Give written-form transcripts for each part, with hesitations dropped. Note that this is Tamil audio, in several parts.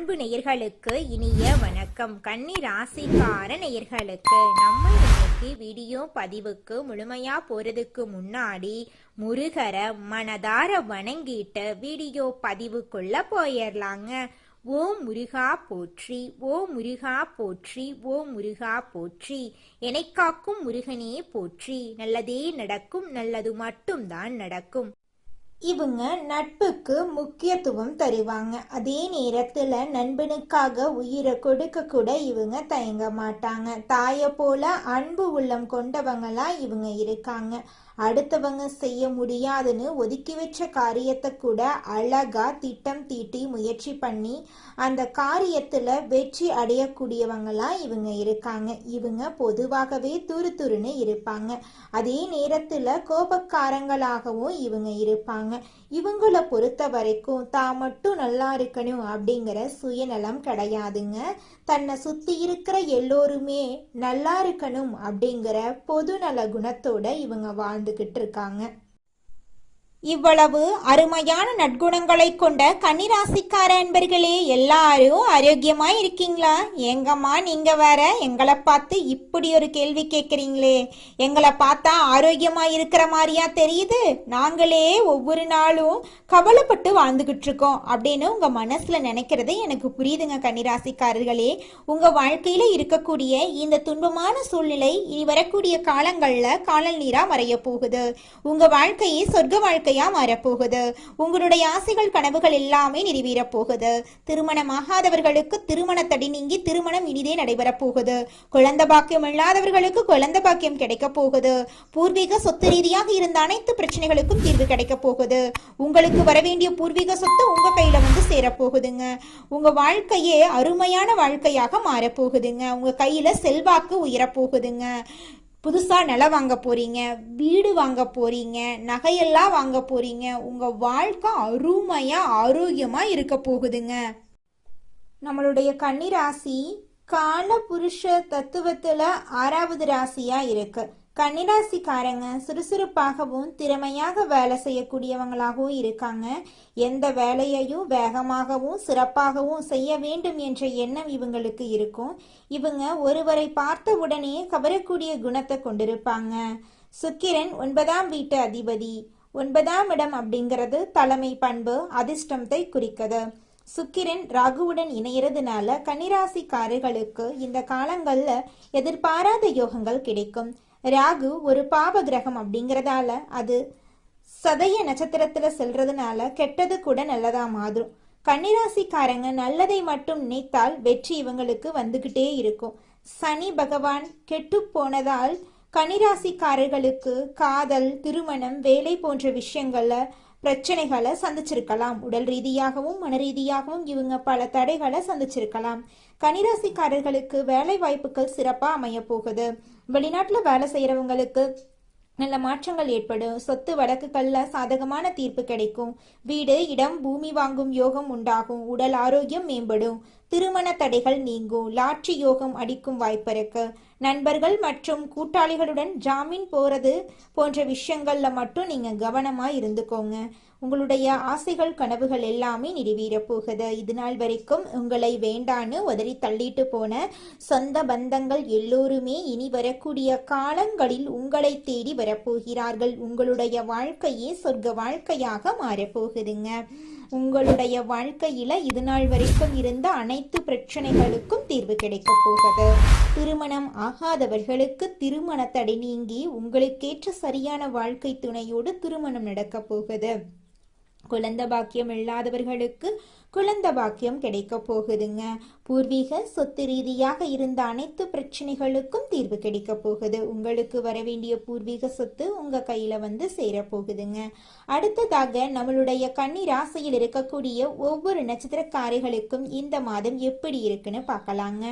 அன்பு நேயர்களுக்கு இனிய வணக்கம். கன்னி ராசிக்கார நேயர்களுக்கு நம்ம இன்னைக்கு வீடியோ பதிவுக்கு முழுமையா போறதுக்கு முன்னாடி முருகரை மனதார வணங்கிட்டு வீடியோ பதிவுக்குள்ள போயிடலாங்க. ஓம் முருகா போற்றி, ஓம் முருகா போற்றி, ஓம் முருகா போற்றி. என்னை காக்கும் முருகனே போற்றி. நல்லதே நடக்கும், நல்லது மட்டும்தான் நடக்கும். இவங்க நட்புக்கு முக்கியத்துவம் தருவாங்க. அதே நேரத்துல நண்பனுக்காக உயிரை கொடுக்க கூட இவங்க தயங்க மாட்டாங்க. தாயை போல அன்பு உள்ளம் கொண்டவங்களா இவங்க இருக்காங்க. அடுத்தவங்க செய்ய முடியாதுன்னு ஒதுக்கி வச்ச காரியத்தை கூட அழகா திட்டம் தீட்டி முயற்சி பண்ணி அந்த காரியத்துல வெற்றி அடையக்கூடியவங்களா இவங்க இருக்காங்க. இவங்க பொதுவாகவே துருதுருன்னு இருப்பாங்க. அதே நேரத்துல கோபக்காரங்களாகவும் இவங்க இருப்பாங்க. இவங்கள பொறுத்த வரைக்கும் தான் மட்டும் நல்லா இருக்கணும் அப்படிங்கிற சுயநலம் கிடையாதுங்க. தன்னை சுத்தி இருக்கிற எல்லோருமே நல்லா இருக்கணும் அப்படிங்கிற பொதுநல குணத்தோட இவங்க வாழ்ந்துகிட்டு இருக்காங்க. இவ்வளவு அருமையான நற்குணங்களை கொண்ட கன்னிராசிக்கார அன்பர்களே, எல்லாரும் ஆரோக்கியமா இருக்கீங்களா? எங்கம்மா நீங்க வேற எங்களை பார்த்து இப்படி ஒரு கேள்வி கேட்குறீங்களே? எங்களை பார்த்தா ஆரோக்கியமா இருக்கிற மாதிரியா தெரியுது? நாங்களே ஒவ்வொரு நாளும் கவலைப்பட்டு வாழ்ந்துகிட்டு இருக்கோம் அப்படின்னு உங்க மனசுல நினைக்கிறது எனக்கு புரியுதுங்க. கன்னிராசிக்காரர்களே, உங்க வாழ்க்கையில இருக்கக்கூடிய இந்த துன்பமான சூழ்நிலை இனி வரக்கூடிய காலங்கள்ல காணல் நீரா மறைய போகுது. உங்க வாழ்க்கையை சொர்க்க வாழ்க்கை மாறப்போகுது. உங்களுடைய ஆசைகள் கனவுகள் எல்லாமே நிறைவேற போகுது. திருமணமாகாதவர்களுக்கு திருமண தடை நீங்கி திருமணம் இனிதே நடைபெற போகுது. குழந்தை பாக்கியம் இல்லாதவர்களுக்கு குழந்தை பாக்கியம் கிடைக்க போகுது. பூர்வீக சொத்து ரீதியாக இருந்த அனைத்து பிரச்சனைகளுக்கும் தீர்வு கிடைக்க போகுது. உங்களுக்கு வரவேண்டிய பூர்வீக சொத்து உங்க கையில வந்து சேரப்போகுதுங்க. உங்க வாழ்க்கையே அருமையான வாழ்க்கையாக மாறப்போகுதுங்க. உங்க கையில செல்வாக்கு உயரப்போகுதுங்க. புதுசா நிலம் வாங்க போறீங்க, வீடு வாங்க போறீங்க, நகையெல்லாம் வாங்க போறீங்க. உங்க வாழ்க்கை அருமையா ஆரோக்கியமா இருக்க போகுதுங்க. நம்மளுடைய கன்னி ராசி கால புருஷ தத்துவத்துல 6வது ராசியா இருக்கு. கன்னிராசிக்காரங்க சுறுசுறுப்பாகவும் திறமையாக வேலை செய்யக்கூடியவங்களாகவும் இருக்காங்க. எந்த வேலையையும் வேகமாகவும் சிறப்பாகவும் செய்ய வேண்டும் என்ற எண்ணம் இவங்களுக்கு இருக்கும். இவங்க ஒருவரை பார்த்த உடனே கவரக்கூடிய குணத்தை கொண்டிருப்பாங்க. சுக்கிரன் 9ஆம் வீட்டு அதிபதி. 9ஆம் இடம் அப்படிங்கிறது தலைமை பண்பு, அதிர்ஷ்டத்தை குறிக்குது. சுக்கிரன் ராகுவுடன் இணையறதுனால கன்னிராசிக்காரர்களுக்கு இந்த காலங்கள்ல எதிர்பாராத யோகங்கள் கிடைக்கும். ராகு ஒரு பாவ கிரகம் அப்படிங்கிறதால அது சதய நட்சத்திரத்துல செல்றதுனால கெட்டது கூட நல்லதா மாறும். கன்னிராசிக்காரங்க நல்லதை மட்டும் நினைத்தால் வெற்றி இவங்களுக்கு வந்துகிட்டே இருக்கும். சனி பகவான் கெட்டு போனதால் கன்னிராசிக்காரர்களுக்கு காதல், திருமணம், வேலை போன்ற விஷயங்கள்ல பிரச்சனைகளை சந்திச்சிருக்கலாம். உடல் ரீதியாகவும் மன ரீதியாகவும் இவங்க பல தடைகளை சந்திச்சிருக்கலாம். கன்னிராசிக்காரர்களுக்கு வேலை வாய்ப்புகள் சிறப்பா அமைய போகுது. வெளிநாட்டுல வேலை செய்யறவங்களுக்கு நல்ல மாற்றங்கள் ஏற்படும். சொத்து வழக்குகள்ல சாதகமான தீர்ப்பு கிடைக்கும். வீடு, இடம், பூமி வாங்கும் யோகம் உண்டாகும். உடல் ஆரோக்கியம் மேம்படும். திருமண தடைகள் நீங்கும். லாட்ரி யோகம் அடிக்கும் வாய்ப்பிருக்கு. நண்பர்கள் மற்றும் கூட்டாளிகளுடன் ஜாமீன் போறது போன்ற விஷயங்கள்ல மட்டும் நீங்க கவனமா இருந்துக்கோங்க. உங்களுடைய ஆசைகள் கனவுகள் எல்லாமே நிறைவேற போகுது. இது நாள் வரைக்கும் உங்களை வேண்டான்னு உதறி தள்ளிட்டு போன சொந்த பந்தங்கள் எல்லோருமே இனி வரக்கூடிய காலங்களில் உங்களை தேடி வரப்போகிறார்கள். உங்களுடைய வாழ்க்கையே சொர்க்க வாழ்க்கையாக மாறப்போகுதுங்க. உங்களுடைய வாழ்க்கையில இது நாள் வரைக்கும் இருந்த அனைத்து பிரச்சனைகளுக்கும் தீர்வு கிடைக்க போகுது. திருமணம் ஆகாதவர்களுக்கு திருமண தடை நீங்கி உங்களுக்கேற்ற சரியான வாழ்க்கை துணையோடு திருமணம் நடக்க போகுது. குழந்தை பாக்கியம் இல்லாதவர்களுக்கு குழந்தை பாக்கியம் கிடைக்க போகுதுங்க. பூர்வீக சொத்து ரீதியாக இருந்த அனைத்து பிரச்சனைகளுக்கும் தீர்வு கிடைக்க போகுது. உங்களுக்கு வரவேண்டிய பூர்வீக சொத்து உங்க கையில வந்து சேர போகுதுங்க. அடுத்ததாக நம்மளுடைய கன்னி ராசியில் இருக்கக்கூடிய ஒவ்வொரு நட்சத்திரக்காரிகளுக்கும் இந்த மாதம் எப்படி இருக்குன்னு பார்க்கலாங்க.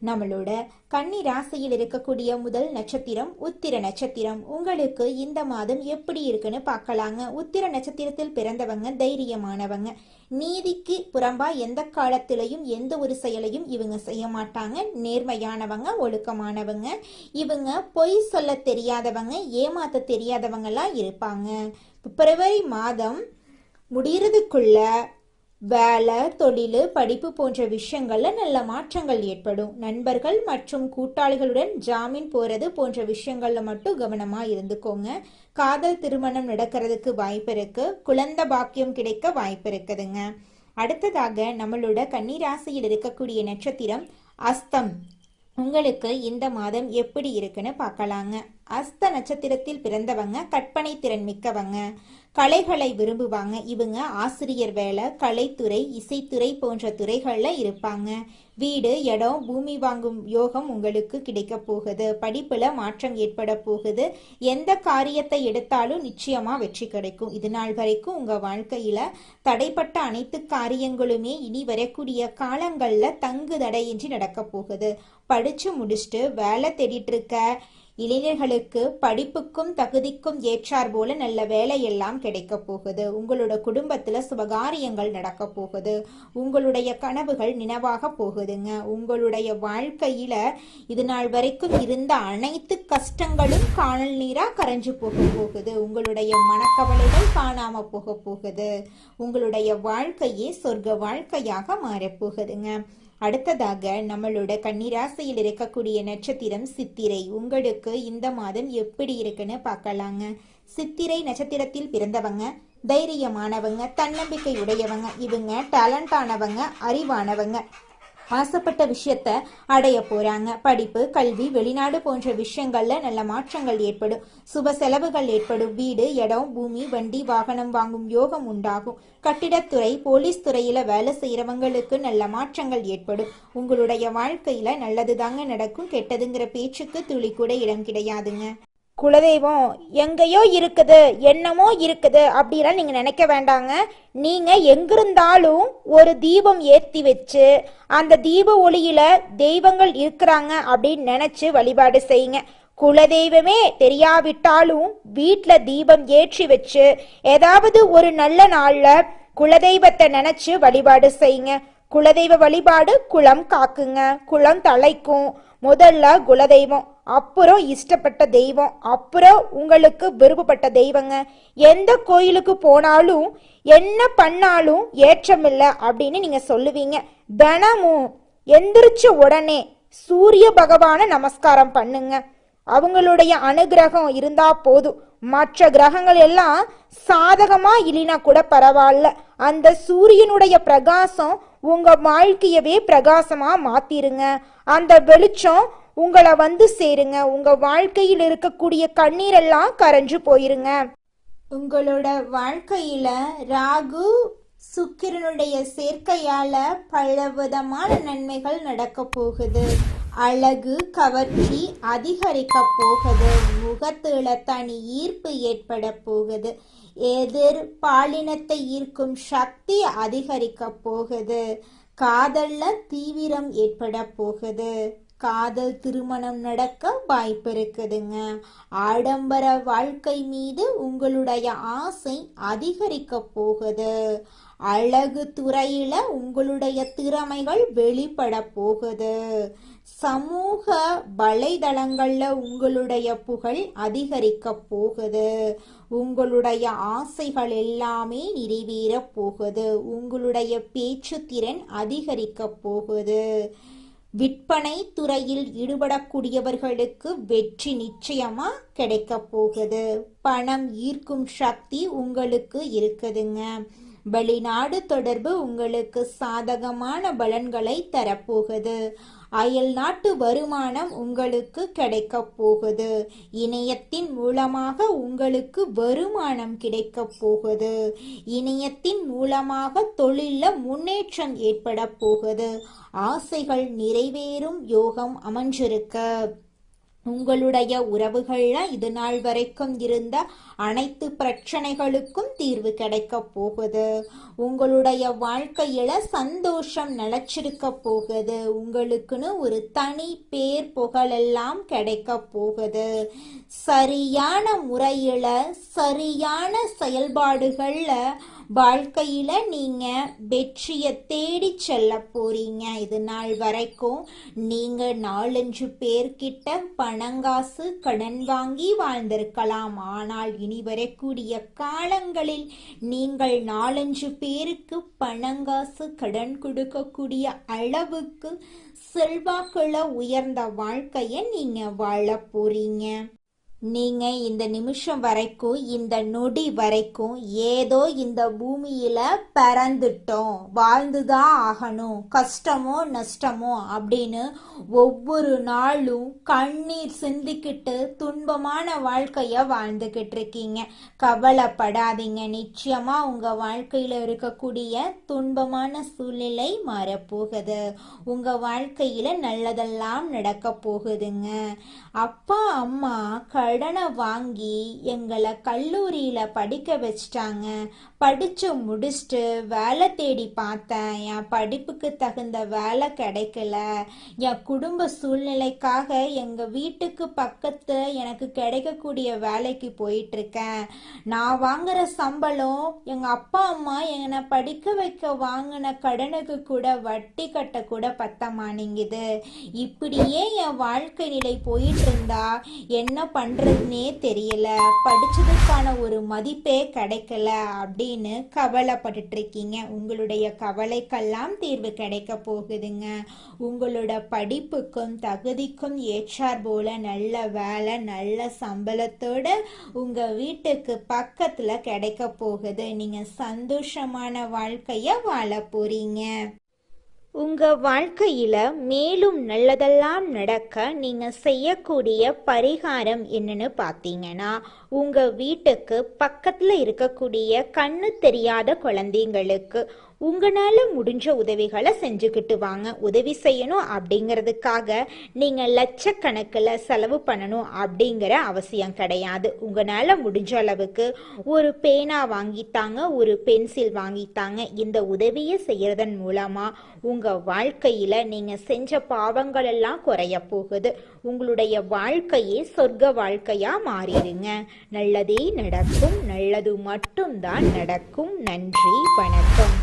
நம்மளோட கன்னி ராசியில் இருக்கக்கூடிய முதல் நட்சத்திரம் உத்திர நட்சத்திரம். உங்களுக்கு இந்த மாதம் எப்படி இருக்குன்னு பார்க்கலாங்க. உத்திர நட்சத்திரத்தில் பிறந்தவங்க தைரியமானவங்க. நீதிக்கு புறம்பா எந்த காலத்திலையும் எந்த ஒரு செயலையும் இவங்க செய்ய மாட்டாங்க. நேர்மையானவங்க, ஒழுக்கமானவங்க. இவங்க பொய் சொல்ல தெரியாதவங்க, ஏமாத்த தெரியாதவங்களா இருப்பாங்க. பிப்ரவரி மாதம் முடியறதுக்குள்ள வேலை, தொழில், படிப்பு போன்ற விஷயங்கள்ல நல்ல மாற்றங்கள் ஏற்படும். நண்பர்கள் மற்றும் கூட்டாளிகளுடன் ஜாமீன் போறது போன்ற விஷயங்கள்ல மட்டும் கவனமா இருந்துக்கோங்க. காதல் திருமணம் நடக்கிறதுக்கு வாய்ப்பு இருக்கு. குழந்தை பாக்கியம் கிடைக்க வாய்ப்பு இருக்குதுங்க. அடுத்ததாக நம்மளோட கன்னிராசியில் இருக்கக்கூடிய நட்சத்திரம் அஸ்தம். உங்களுக்கு இந்த மாதம் எப்படி இருக்குன்னு பார்க்கலாங்க. அஸ்த நட்சத்திரத்தில் பிறந்தவங்க கற்பனை திறன் மிக்கவங்க, கலைகளை விரும்புவாங்க. இவங்க ஆசிரியர் வேலை, கலைத்துறை, இசைத்துறை போன்ற துறைகள்ல இருப்பாங்க. வீடு, இடம், பூமி வாங்கும் யோகம் உங்களுக்கு கிடைக்க போகுது. படிப்புல மாற்றம் ஏற்பட போகுது. எந்த காரியத்தை எடுத்தாலும் நிச்சயமா வெற்றி கிடைக்கும். இது நாள் வரைக்கும் உங்க வாழ்க்கையில தடைப்பட்ட அனைத்து காரியங்களுமே இனி வரக்கூடிய காலங்கள்ல தங்கு தடையின்றி நடக்க போகுது. படிச்சு முடிச்சுட்டு வேலை தேடிட்டு இருக்க இளைஞர்களுக்கு படிப்புக்கும் தகுதிக்கும் ஏற்றார் போல நல்ல வேலையெல்லாம் கிடைக்க போகுது. உங்களோட குடும்பத்துல சுபகாரியங்கள் நடக்க போகுது. உங்களுடைய கனவுகள் நினைவாக போகுதுங்க. உங்களுடைய வாழ்க்கையில இது நாள் வரைக்கும் இருந்த அனைத்து கஷ்டங்களும் காணல் நீரா கரைஞ்சு போக போகுது. உங்களுடைய மனக்கவலைகள் காணாம போக போகுது. உங்களுடைய வாழ்க்கையே சொர்க்க வாழ்க்கையாக மாறப்போகுதுங்க. அடுத்ததாக நம்மளோட கன்னிராசியில் இருக்கக்கூடிய நட்சத்திரம் சித்திரை. உங்களுக்கு இந்த மாதம் எப்படி இருக்குன்னு பார்க்கலாங்க. சித்திரை நட்சத்திரத்தில் பிறந்தவங்க தைரியமானவங்க, தன்னம்பிக்கை உடையவங்க. இவங்க டேலண்டானவங்க, அறிவானவங்க. ஆசைப்பட்ட விஷயத்த அடைய போறாங்க. படிப்பு, கல்வி, வெளிநாடு போன்ற விஷயங்கள்ல நல்ல மாற்றங்கள் ஏற்படும். சுப செலவுகள் ஏற்படும். வீடு, இடம், பூமி, வண்டி, வாகனம் வாங்கும் யோகம் உண்டாகும். கட்டிடத்துறை, போலீஸ் துறையில வேலை செய்யறவங்களுக்கு நல்ல மாற்றங்கள் ஏற்படும். உங்களுடைய வாழ்க்கையில நல்லது தாங்க நடக்கும். கெட்டதுங்கிற பேச்சுக்கு துளி கூட இடம் கிடையாதுங்க. குலதெய்வம் எங்கேயோ இருக்குது, என்னமோ இருக்குது அப்படிலாம் நீங்கள் நினைக்க வேண்டாங்க. நீங்கள் எங்கிருந்தாலும் ஒரு தீபம் ஏற்றி வச்சு அந்த தீப ஒளியில் தெய்வங்கள் இருக்கிறாங்க அப்படின்னு நினச்சி வழிபாடு செய்யுங்க. குலதெய்வமே தெரியாவிட்டாலும் வீட்டில் தீபம் ஏற்றி வச்சு ஏதாவது ஒரு நல்ல நாளில் குலதெய்வத்தை நினச்சி வழிபாடு செய்யுங்க. குலதெய்வ வழிபாடு குலம் காக்குங்க, குலம் தலைக்கும். முதல்ல குலதெய்வம், அப்புறம் இஷ்டப்பட்ட தெய்வம், அப்புறம் உங்களுக்கு விருப்பப்பட்ட தெய்வங்க. எந்த கோயிலுக்கு போனாலும் என்ன பண்ணாலும் ஏற்றமில்லை அப்படின்னு நீங்க சொல்லுவீங்க. தினமும் எந்திரிச்ச உடனே சூரிய பகவானை நமஸ்காரம் பண்ணுங்க. அவங்களுடைய அனுகிரகம் இருந்தா போதும். மற்ற கிரகங்கள் எல்லாம் சாதகமா இல்லைனா கூட பரவாயில்ல. அந்த சூரியனுடைய பிரகாசம் உங்க வாழ்க்கையவே பிரகாசமா மாத்திருங்க. அந்த வெளிச்சம் உங்களை வந்து சேருங்க. உங்க வாழ்க்கையில் இருக்கக்கூடிய கண்ணீரெல்லாம் கரைஞ்சு போயிருங்க. உங்களோட வாழ்க்கையில ராகு சுக்கிரனுடைய சேர்க்கையால பலவிதமான நன்மைகள் நடக்க போகுது. அழகு, கவர்ச்சி அதிகரிக்க போகுது. முகத்துல தனி ஈர்ப்பு ஏற்பட போகுது. எதிர் பாலினத்தை ஈர்க்கும் சக்தி அதிகரிக்க போகுது. காதல்ல தீவிரம் ஏற்பட போகுது. காதல் திருமணம் நடக்க வாய்ப்பு இருக்குதுங்க. ஆடம்பர வாழ்க்கை மீது உங்களுடைய ஆசை அதிகரிக்க போகுது. அழகு துறையில உங்களுடைய திறமைகள் வெளிப்பட போகுது. சமூக வலைதளங்கள்ல உங்களுடைய புகழ் அதிகரிக்க போகுது. உங்களுடைய ஆசைகள் எல்லாமே நிறைவேற போகுது. உங்களுடைய பேச்சு திறன் அதிகரிக்க போகுது. விற்பனை துறையில் ஈடுபடக்கூடியவர்களுக்கு வெற்றி நிச்சயமா கிடைக்க போகுது. பணம் ஈர்க்கும் சக்தி உங்களுக்கு இருக்குதுங்க. வெளிநாடு தொடர்பு உங்களுக்கு சாதகமான பலன்களை தரப்போகுது. அயல் நாட்டு வருமானம் உங்களுக்கு கிடைக்க போகுது. இணையத்தின் மூலமாக உங்களுக்கு வருமானம் கிடைக்க போகுது. இணையத்தின் மூலமாக தொழில முன்னேற்றம் ஏற்பட போகுது. ஆசைகள் நிறைவேறும் யோகம் அமைஞ்சிருக்க. உங்களுடைய உறவுகள்ல இது நாள் வரைக்கும் இருந்த அனைத்து பிரச்சனைகளுக்கும் தீர்வு கிடைக்க போகுது. உங்களுடைய வாழ்க்கையில சந்தோஷம் நிலைச்சிருக்க போகுது. உங்களுக்குன்னு ஒரு தனி பேர் புகழெல்லாம் கிடைக்க போகுது. சரியான முறையில சரியான செயல்பாடுகள்ல வாழ்க்கையில நீங்க வெற்றியை தேடி செல்ல போறீங்க. இது நாள் வரைக்கும் நீங்க 4-5 பேர்கிட்ட பணங்காசு கடன் வாங்கி வாழ்ந்திருக்கலாம். ஆனால் இனி வரக்கூடிய காலங்களில் நீங்கள் 4-5 பேருக்கு பணங்காசு கடன் கொடுக்கக்கூடிய அளவுக்கு செல்வாக்குள்ள உயர்ந்த வாழ்க்கைய நீங்க வாழ போறீங்க. நீங்க இந்த நிமிஷம் வரைக்கும், இந்த நொடி வரைக்கும் ஏதோ இந்த பூமியில பிறந்துட்டோம், வாழ்ந்துதான் ஆகணும், கஷ்டமோ நஷ்டமோ அப்படின்னு ஒவ்வொரு நாளும் கண்ணீர் சிந்திக்கிட்டு துன்பமான வாழ்க்கைய வாழ்ந்துகிட்டு இருக்கீங்க. கவலைப்படாதீங்க, நிச்சயமா உங்க வாழ்க்கையில இருக்கக்கூடிய துன்பமான சூழ்நிலை மாறப்போகுது. உங்க வாழ்க்கையில நல்லதெல்லாம் நடக்க போகுதுங்க. அப்பா அம்மா கடனை வாங்கி எங்களை கல்லூரியில படிக்க வச்சிட்டாங்க. படிச்சு முடிச்சுட்டு வேலை தேடி பார்த்தேன், என் படிப்புக்கு தகுந்த வேலை கிடைக்கல. என் குடும்ப சூழ்நிலைக்காக எங்க வீட்டுக்கு பக்கத்து எனக்கு கிடைக்கக்கூடிய வேலைக்கு போயிட்டு இருக்கேன். நான் வாங்குற சம்பளம் எங்க அப்பா அம்மா என்னை படிக்க வைக்க வாங்கின கடனுக்கு கூட வட்டி கட்ட கூட பத்த மாட்டேங்குது. இப்படியே என் வாழ்க்கை நிலை போயிட்டு இருந்தா என்ன பண்றதுன்னே தெரியல, படிச்சதுக்கான ஒரு மதிப்பே கிடைக்கல அப்படின்னு கவலைப்பட்டுட்டு இருக்கீங்க. உங்களுடைய கவலைக்கெல்லாம் தீர்வு கிடைக்க போகுதுங்க. உங்களோட படிப்புக்கும் தகுதிக்கும் ஏற்றார் போல நல்ல வேலை, நல்ல சம்பளத்தோட உங்க வீட்டுக்கு பக்கத்துல கிடைக்க போகுது. நீங்க சந்தோஷமான வாழ்க்கைய வாழ போறீங்க. உங்க வாழ்க்கையில மேலும் நல்லதெல்லாம் நடக்க நீங்க செய்யக்கூடிய பரிகாரம் என்னன்னு பார்த்தீங்கன்னா, உங்க வீட்டுக்கு பக்கத்துல இருக்கக்கூடிய கண்ணு தெரியாத குழந்தைங்களுக்கு உங்களால முடிஞ்ச உதவிகளை செஞ்சுக்கிட்டு வாங்க. உதவி செய்யணும் அப்படிங்கிறதுக்காக நீங்க லட்சக்கணக்கில் செலவு பண்ணணும் அப்படிங்கிற அவசியம் கிடையாது. உங்களால முடிஞ்ச அளவுக்கு ஒரு பேனா வாங்கித்தாங்க, ஒரு பென்சில் வாங்கித்தாங்க. இந்த உதவியை செய்யறதன் மூலமா உங்க வாழ்க்கையில நீங்க செஞ்ச பாவங்கள் எல்லாம் குறைய போகுது. உங்களுடைய வாழ்க்கையே சொர்க்க வாழ்க்கையா மாறிடுங்க. நல்லதே நடக்கும், நல்லது மட்டும்தான் நடக்கும். நன்றி, வணக்கம்.